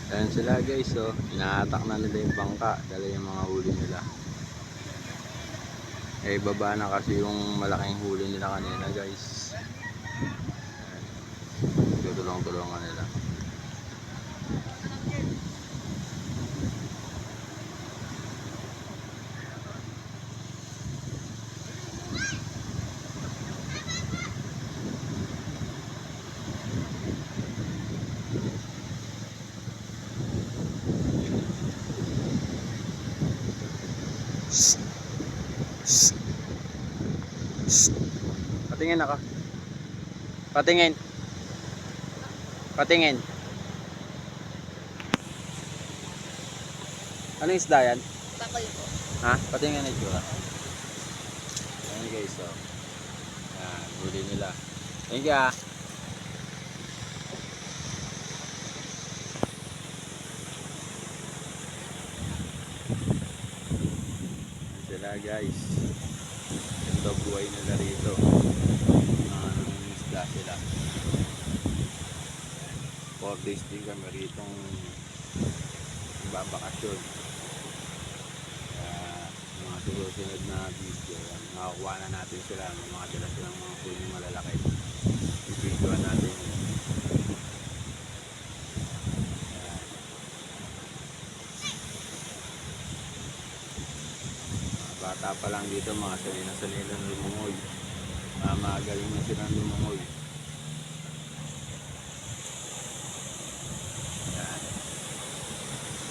Ayan sila guys, oh. Inaatak na nila yung bangka. Dala yung mga huli nila. Eh, baba na kasi yung malaking huli nila kanina guys. Tutulong-tulungan nila. Patingin ako. Patingin. Patingin. Anong isda yan? Bakoy po. Ha? Patingin na itsura. Ayan guys, oh. Ayan, huli nila. Thank you, ah. Ayan sila guys. Ito buhay nila rito. Isda sila. 4 days din kami rito babakasyon. Mga susunod na video, makakuha na natin sila ng mga dala silang mga huli malalaki. I-videoan natin yun. Mga bata pa lang dito, mga sanay na lumungoy. Magaling na silang lumungoy.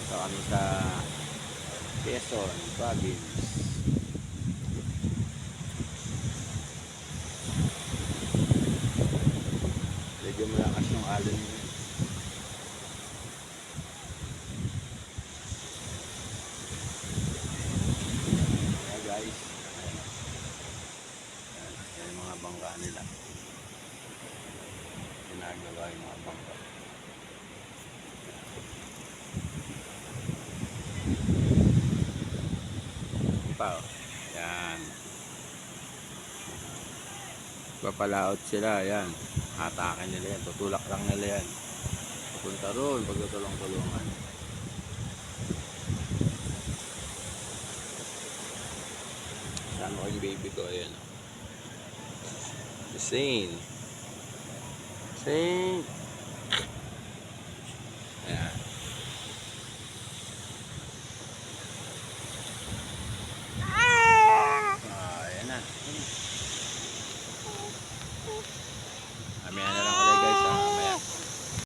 Ito kami sa Quezon Province. Medyo malakas yung alon nyo. Kaya guys, ayan yung mga bangka nila. Ginagawa yung mga bangka. Pa, oh. Yan. Papalaot sila, yan. Hatakin nila yan, tutulak lang nila yan. Pupunta roon, pagtutulong-tulungan. Saan ko yung baby ko, ayan. Saint.